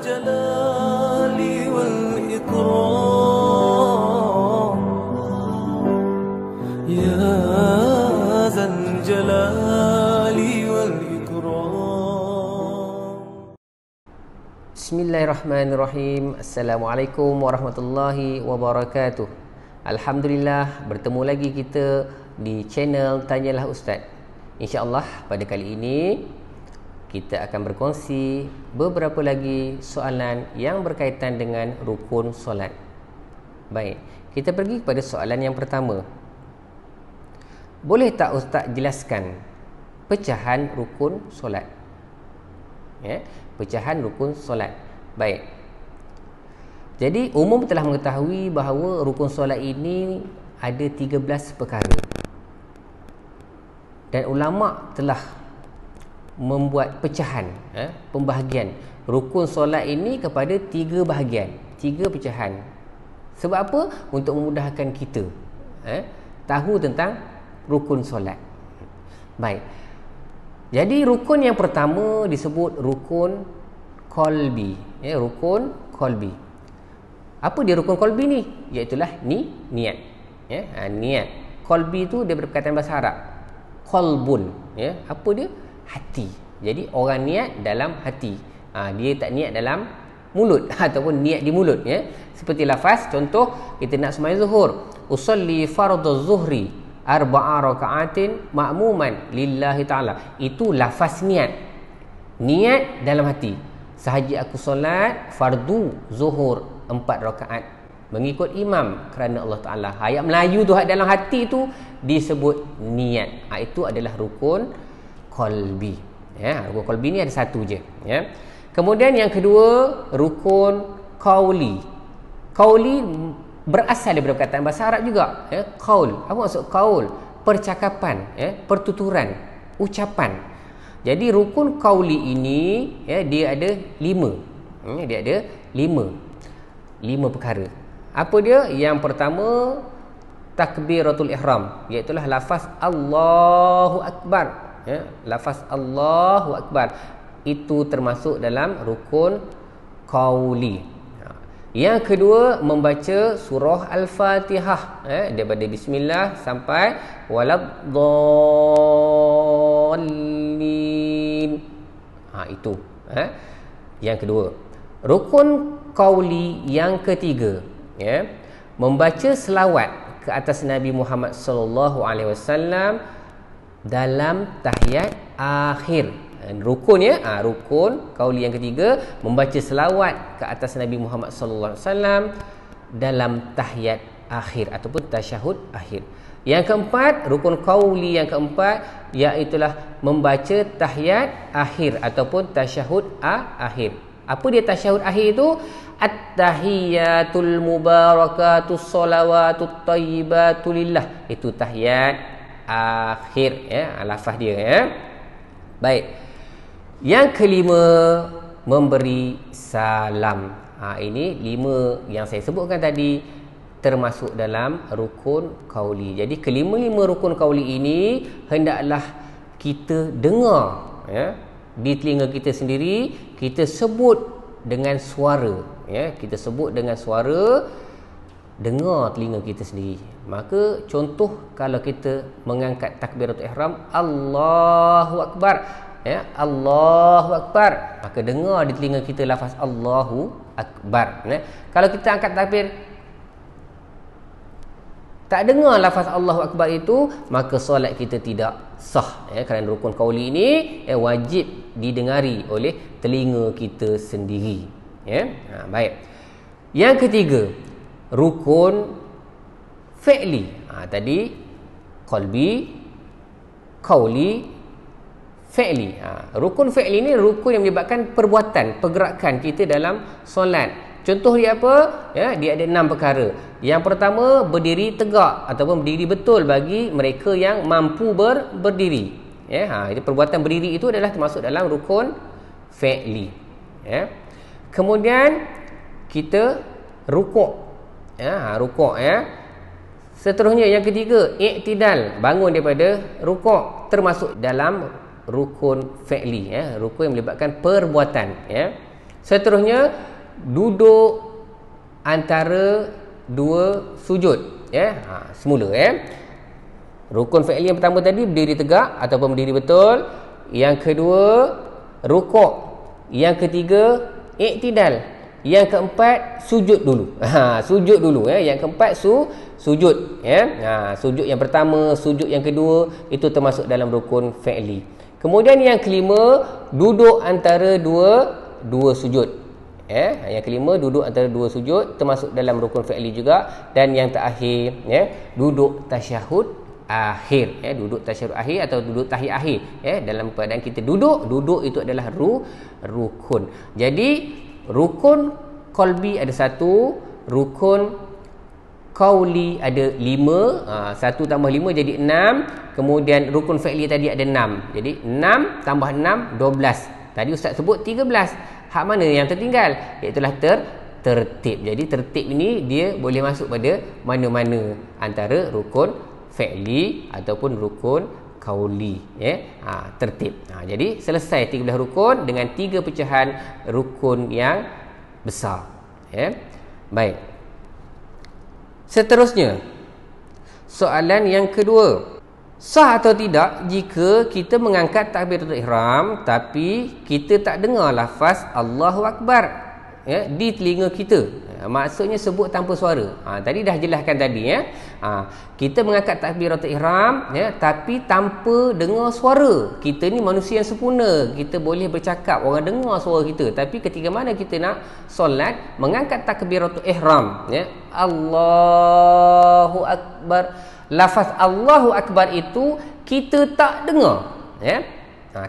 الجلال والإكرام يا ذا الجلال والإكرام. Bismillahirrahmanirrahim. Assalamualaikum warahmatullahi wabarakatuh. Alhamdulillah, bertemu lagi kita di channel Tanyalah Ustaz. InsyaAllah pada kali ini kita akan berkongsi beberapa lagi soalan yang berkaitan dengan rukun solat. Baik, kita pergi kepada soalan yang pertama. Boleh tak Ustaz jelaskan pecahan rukun solat? Pecahan rukun solat. Baik. Jadi umum telah mengetahui bahawa rukun solat ini ada 13 perkara. Dan ulama telah membuat pecahan, pembahagian rukun solat ini kepada 3 bahagian, 3 pecahan. Sebab apa? Untuk memudahkan kita tahu tentang rukun solat. Baik. Jadi rukun yang pertama disebut rukun qalbi, rukun qalbi. Apa dia rukun qalbi ni? Iaitulah niat. Niat. Qalbi tu dia berperkataan bahasa Arab. Qalbun, apa dia? Hati. Jadi orang niat dalam hati. Dia tak niat dalam mulut ataupun niat di mulut, Seperti lafaz, contoh kita nak sembahyang zuhur, usolli fardhu zuhri arba'a raka'atin ma'muman lillahi ta'ala. Itu lafaz niat. Niat dalam hati. Sahaja aku solat fardu zuhur 4 rakaat mengikut imam kerana Allah Ta'ala. Ayat Melayu tu dalam hati tu disebut niat. Itu adalah rukun qalbi. Rukun qalbi ni ada satu je. Kemudian yang kedua, rukun qauli. Qauli berasal daripada perkataan bahasa Arab juga. Qaul. Apa maksud qaul? Percakapan, pertuturan, ucapan. Jadi rukun qauli ini dia ada 5. Dia ada 5 perkara. Apa dia? Yang pertama, takbiratul ihram, iaitu lafaz Allahu Akbar. Lafaz Allahu Akbar itu termasuk dalam rukun qauli. Yang kedua, membaca surah Al-Fatihah, daripada bismillah sampai waladdallin. Itu yang kedua. Rukun qauli yang ketiga, membaca selawat ke atas Nabi Muhammad sallallahu alaihi wasallam dalam tahiyat akhir. Rukun rukun qauli yang ketiga, membaca selawat ke atas Nabi Muhammad sallallahu alaihi wasallam dalam tahiyat akhir ataupun tasyahud akhir. Yang keempat, rukun qauli yang keempat, iaitulah membaca tahiyat akhir ataupun tasyahud akhir. Apa dia tasyahud akhir itu? At-tahiyatul mubarakatus salawatut thayyibatu lillah. Itu tahiyat akhir, lafaz dia, Baik. Yang kelima, memberi salam. Ini 5 yang saya sebutkan tadi termasuk dalam rukun qauli. Jadi kelima-lima rukun qauli ini hendaklah kita dengar, di telinga kita sendiri, kita sebut dengan suara, kita sebut dengan suara, dengar telinga kita sendiri. Maka contoh, kalau kita mengangkat takbiratul ihram, Allahu Akbar, Allahu Akbar, maka dengar di telinga kita lafaz Allahu Akbar. Kalau kita angkat takbir tak dengar lafaz Allahu Akbar itu, maka solat kita tidak sah, kerana rukun qauli ini wajib didengari oleh telinga kita sendiri. Baik. Yang ketiga, rukun fi'li. Tadi qalbi, qauli, fi'li. Rukun fi'li ni rukun yang menyebabkan perbuatan, pergerakan kita dalam solat. Contoh dia apa? Dia ada 6 perkara. Yang pertama, berdiri tegak ataupun berdiri betul bagi mereka yang mampu berdiri. Itu perbuatan berdiri itu adalah termasuk dalam rukun fi'li. Kemudian kita rukuk. Rukuk. Seterusnya yang ketiga, i'tidal, bangun daripada rukuk, termasuk dalam rukun fi'li, rukun yang melibatkan perbuatan. Seterusnya, duduk antara dua sujud, ya. Semula, rukun fi'li yang pertama tadi berdiri tegak ataupun berdiri betul. Yang kedua, rukuk. Yang ketiga, i'tidal. Yang keempat, sujud dulu. Sujud dulu, Yang keempat, sujud, sujud yang pertama, sujud yang kedua, itu termasuk dalam rukun fi'li. Kemudian yang kelima, duduk antara dua sujud. Yang kelima, duduk antara dua sujud, termasuk dalam rukun fi'li juga. Dan yang terakhir, duduk tasyahud akhir, duduk tasyahud akhir atau duduk tahiyat akhir, dalam keadaan kita duduk itu adalah rukun. Jadi rukun qalbi ada satu, rukun qauli ada 5, 1 tambah 5 jadi 6. Kemudian rukun fi'li tadi ada 6. Jadi 6 tambah 6 12. Tadi ustaz sebut 13. Hak mana yang tertinggal? Iaitulah tertib. Jadi tertib ini dia boleh masuk pada mana-mana antara rukun fi'li ataupun rukun qauli, tertib. Jadi selesai 13 rukun dengan 3 pecahan rukun yang besar, Baik. Seterusnya, soalan yang kedua. Sah atau tidak jika kita mengangkat takbiratul ihram tapi kita tak dengar lafaz Allahu Akbar, di telinga kita? Maksudnya sebut tanpa suara. Tadi dah jelaskan tadi, kita mengangkat takbiratul ihram, tapi tanpa dengar suara. Kita ni manusia yang sempurna. Kita boleh bercakap, orang dengar suara kita. Tapi ketika mana kita nak solat, mengangkat takbiratul ihram, Allahu Akbar, lafaz Allahu Akbar itu kita tak dengar,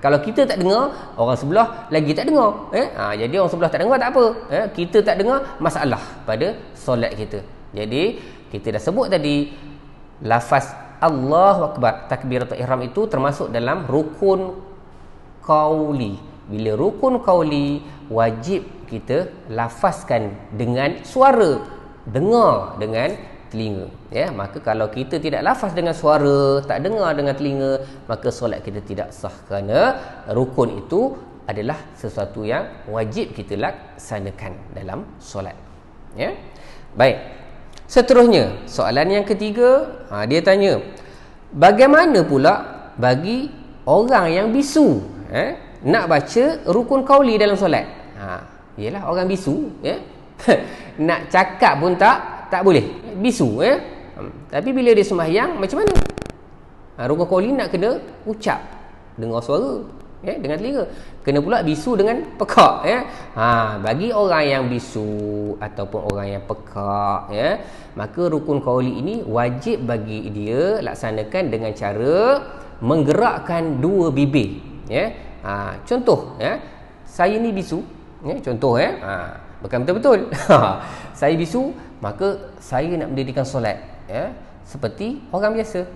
kalau kita tak dengar, orang sebelah lagi tak dengar, jadi orang sebelah tak dengar tak apa, kita tak dengar, masalah pada solat kita. Jadi kita dah sebut tadi, lafaz Allahu Akbar, takbiratul ihram itu termasuk dalam rukun qauli. Bila rukun qauli, wajib kita lafazkan dengan suara, dengar dengan telinga, maka kalau kita tidak lafaz dengan suara, tak dengar dengan telinga, maka solat kita tidak sah, kerana rukun itu adalah sesuatu yang wajib kita laksanakan dalam solat, Baik. Seterusnya, soalan yang ketiga, dia tanya, bagaimana pula bagi orang yang bisu, nak baca rukun qauli dalam solat? Yalah, orang bisu, nak cakap pun tak boleh, bisu, tapi bila dia sembahyang macam mana? Rukun qauli nak kena ucap, dengar suara, dengan telinga. Kena pula bisu dengan pekak, bagi orang yang bisu ataupun orang yang pekak, maka rukun qauli ini wajib bagi dia laksanakan dengan cara menggerakkan dua bibir, contoh, saya ni bisu, contoh, bukan betul-betul. Saya bisu, maka saya nak mendirikan solat, seperti orang biasa,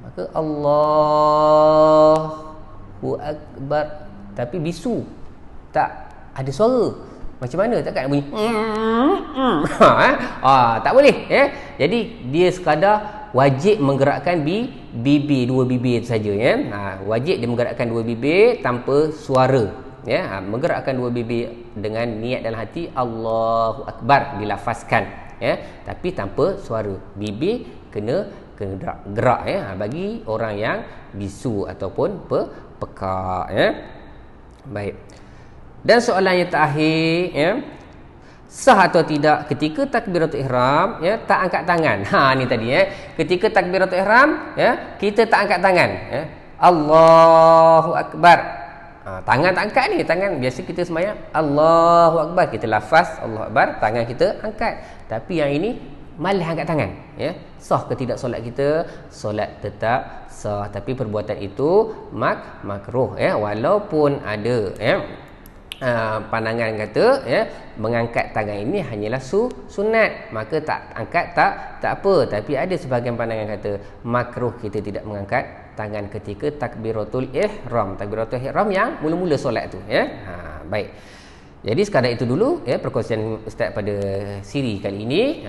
maka Allahu Akbar, tapi bisu, tak ada suara. Macam mana? Takkan nak bunyi tak boleh, Jadi dia sekadar wajib menggerakkan bibir, dua bibir saja, wajib dia menggerakkan dua bibir tanpa suara, menggerakkan dua bibir dengan niat dalam hati Allahu Akbar, dilafazkan, tapi tanpa suara. Bibir kena gerak, bagi orang yang bisu ataupun pekak, Baik. Dan soalan yang terakhir, sah atau tidak ketika takbiratul ihram, tak angkat tangan? Ni tadi, ketika takbiratul ihram, kita tak angkat tangan, Allahu Akbar, tangan tak angkat ni, tangan biasa kita sembahyang Allahu Akbar, kita lafaz Allahu Akbar, tangan kita angkat. Tapi yang ini malah angkat tangan, sah ke tidak solat kita? Solat tetap sah, tapi perbuatan itu makruh, walaupun ada pandangan kata mengangkat tangan ini hanyalah sunat, maka tak angkat tak apa. Tapi ada sebahagian pandangan kata makruh kita tidak mengangkat tangan ketika takbiratul ihram, yang mula-mula solat tu, Baik. Jadi sekadar itu dulu, perkongsian ustaz pada siri kali ini.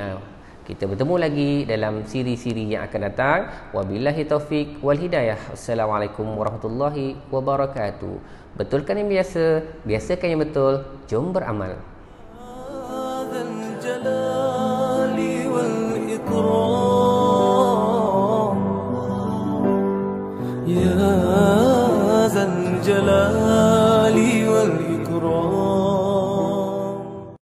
Kita bertemu lagi dalam siri-siri yang akan datang. Wabillahi taufik wal hidayah. Assalamualaikum warahmatullahi wabarakatuh. Betulkan yang biasa, biasakan yang betul. Jom beramal. يا ذا الجلال والإكرام